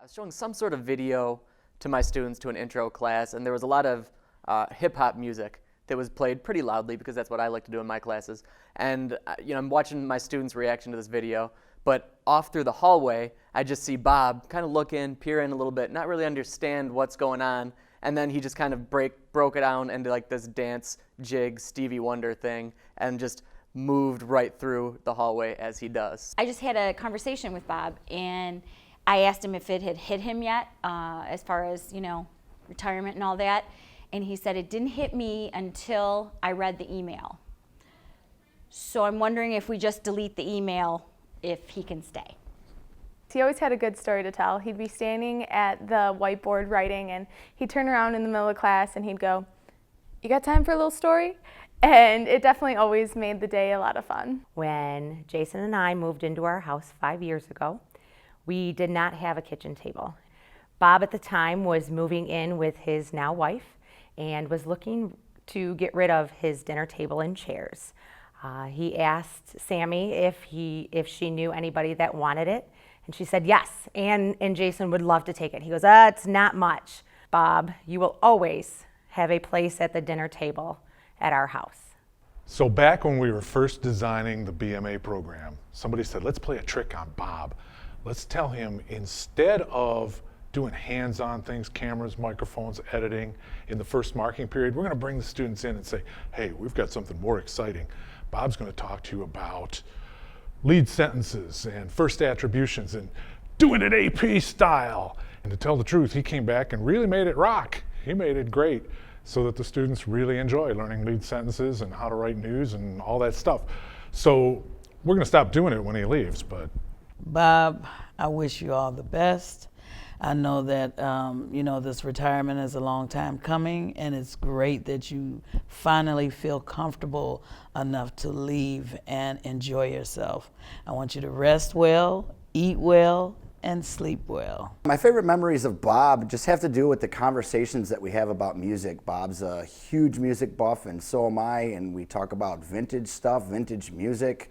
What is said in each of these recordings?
I was showing some sort of video to my students to an intro class, and there was a lot of hip-hop music that was played pretty loudly because that's what I like to do in my classes. And I'm watching my students' reaction to this video, but off through the hallway, I just see Bob kind of look in, peer in a little bit, not really understand what's going on, and then he just kind of broke it down into like this dance jig Stevie Wonder thing and just moved right through the hallway as he does. I just had a conversation with Bob, and I asked him if it had hit him yet, as far as, retirement and all that. And he said it didn't hit me until I read the email. So I'm wondering if we just delete the email, if he can stay. He always had a good story to tell. He'd be standing at the whiteboard writing, and he'd turn around in the middle of class and he'd go, "You got time for a little story?" And it definitely always made the day a lot of fun. When Jason and I moved into our house 5 years ago, we did not have a kitchen table. Bob at the time was moving in with his now wife and was looking to get rid of his dinner table and chairs. He asked Sammy if she knew anybody that wanted it, and she said yes, and Jason would love to take it. He goes, "It's not much. Bob, you will always have a place at the dinner table at our house." So back when we were first designing the BMA program, somebody said, let's play a trick on Bob. Let's tell him, instead of doing hands-on things, cameras, microphones, editing, in the first marking period, we're gonna bring the students in and say, hey, we've got something more exciting. Bob's gonna talk to you about lead sentences and first attributions and doing it AP style. And to tell the truth, he came back and really made it rock. He made it great so that the students really enjoy learning lead sentences and how to write news and all that stuff. So we're gonna stop doing it when he leaves, but. Bob, I wish you all the best. I know that, this retirement is a long time coming, and it's great that you finally feel comfortable enough to leave and enjoy yourself. I want you to rest well, eat well, and sleep well. My favorite memories of Bob just have to do with the conversations that we have about music. Bob's a huge music buff, and so am I, and we talk about vintage stuff, vintage music,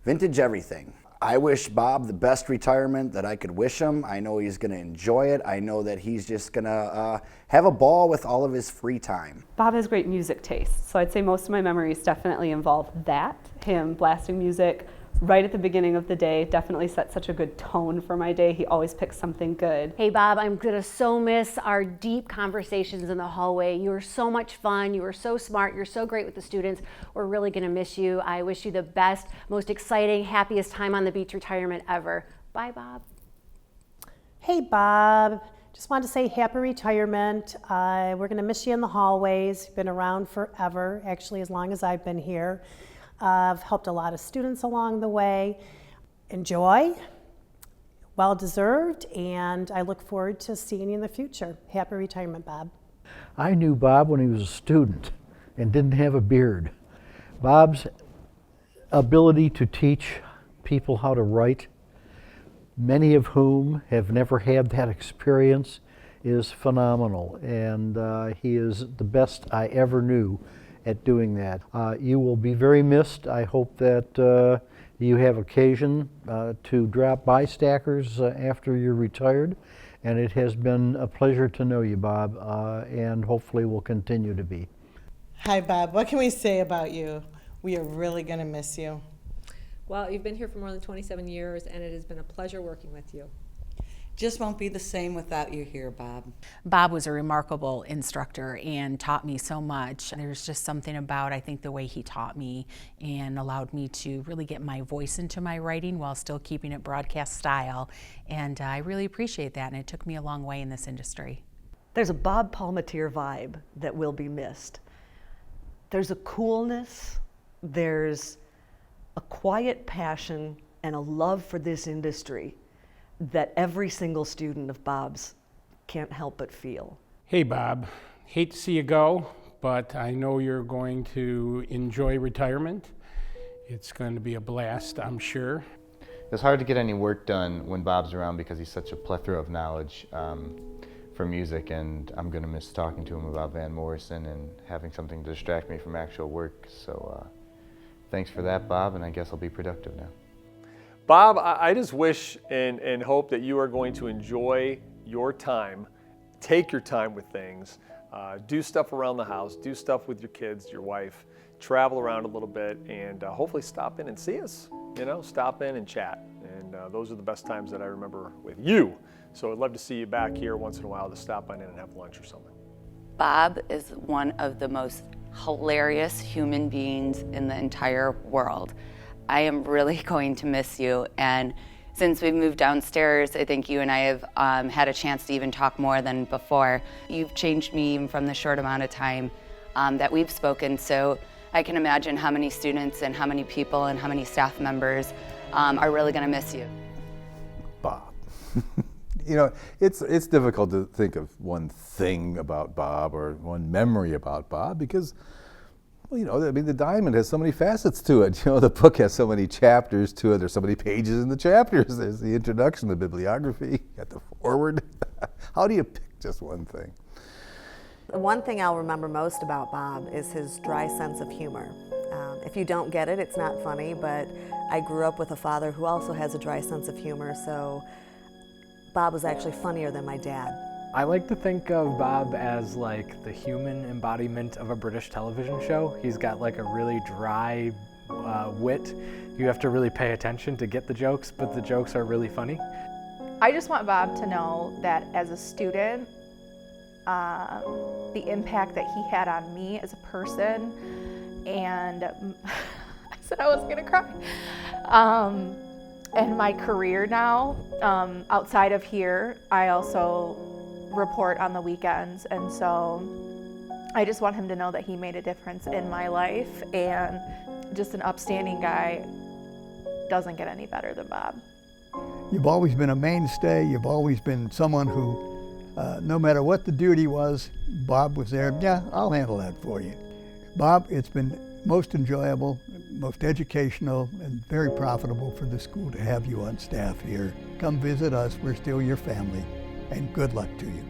vintage everything. I wish Bob the best retirement that I could wish him. I know he's gonna enjoy it. I know that he's just gonna have a ball with all of his free time. Bob has great music taste, so I'd say most of my memories definitely involve that. Him blasting music right at the beginning of the day definitely sets such a good tone for my day. He always picks something good. Hey Bob, I'm gonna so miss our deep conversations in the hallway. You were so much fun, you were so smart, you're so great with the students. We're really gonna miss you. I wish you the best, most exciting, happiest time on the beach retirement ever. Bye, Bob. Hey Bob, just wanted to say happy retirement. We're gonna miss you in the hallways. You've been around forever, actually as long as I've been here. I've helped a lot of students along the way. Enjoy, well deserved, and I look forward to seeing you in the future. Happy retirement, Bob. I knew Bob when he was a student and didn't have a beard. Bob's ability to teach people how to write, many of whom have never had that experience, is phenomenal, and he is the best I ever knew at doing that. You will be very missed. I hope that you have occasion to drop by Stackers after you're retired, and it has been a pleasure to know you, Bob, and hopefully will continue to be. Hi Bob, what can we say about you? We are really gonna miss you. Well, you've been here for more than 27 years, and it has been a pleasure working with you. Just won't be the same without you here, Bob. Bob was a remarkable instructor and taught me so much. There's just something about, I think, the way he taught me and allowed me to really get my voice into my writing while still keeping it broadcast style. And I really appreciate that, and it took me a long way in this industry. There's a Bob Palmateer vibe that will be missed. There's a coolness, there's a quiet passion and a love for this industry that every single student of Bob's can't help but feel. Hey Bob, hate to see you go, but I know you're going to enjoy retirement. It's going to be a blast, I'm sure. It's hard to get any work done when Bob's around because he's such a plethora of knowledge for music, and I'm going to miss talking to him about Van Morrison and having something to distract me from actual work. So thanks for that, Bob, and I guess I'll be productive now. Bob, I just wish and hope that you are going to enjoy your time, take your time with things, do stuff around the house, do stuff with your kids, your wife, travel around a little bit, and hopefully stop in and see us. You know, stop in and chat. And those are the best times that I remember with you. So I'd love to see you back here once in a while to stop on in and have lunch or something. Bob is one of the most hilarious human beings in the entire world. I am really going to miss you, and since we moved downstairs, I think you and I have had a chance to even talk more than before. You've changed me even from the short amount of time that we've spoken, so I can imagine how many students and how many people and how many staff members are really going to miss you. Bob. You know, it's difficult to think of one thing about Bob or one memory about Bob because, well, you know, I mean, the diamond has so many facets to it. You know, the book has so many chapters to it. There's so many pages in the chapters. There's the introduction, the bibliography, you got the foreword. How do you pick just one thing? The one thing I'll remember most about Bob is his dry sense of humor. If you don't get it, it's not funny, but I grew up with a father who also has a dry sense of humor, so Bob was actually funnier than my dad. I like to think of Bob as like the human embodiment of a British television show. He's got like a really dry wit. You have to really pay attention to get the jokes, but the jokes are really funny. I just want Bob to know that as a student, the impact that he had on me as a person, and I said I was gonna cry. And my career now, outside of here, I also report on the weekends, and so I just want him to know that he made a difference in my life, and just an upstanding guy doesn't get any better than Bob. You've always been a mainstay. You've always been someone who, no matter what the duty was, Bob was there. Yeah, I'll handle that for you. Bob, it's been most enjoyable, most educational, and very profitable for the school to have you on staff here. Come visit us. We're still your family, and good luck to you.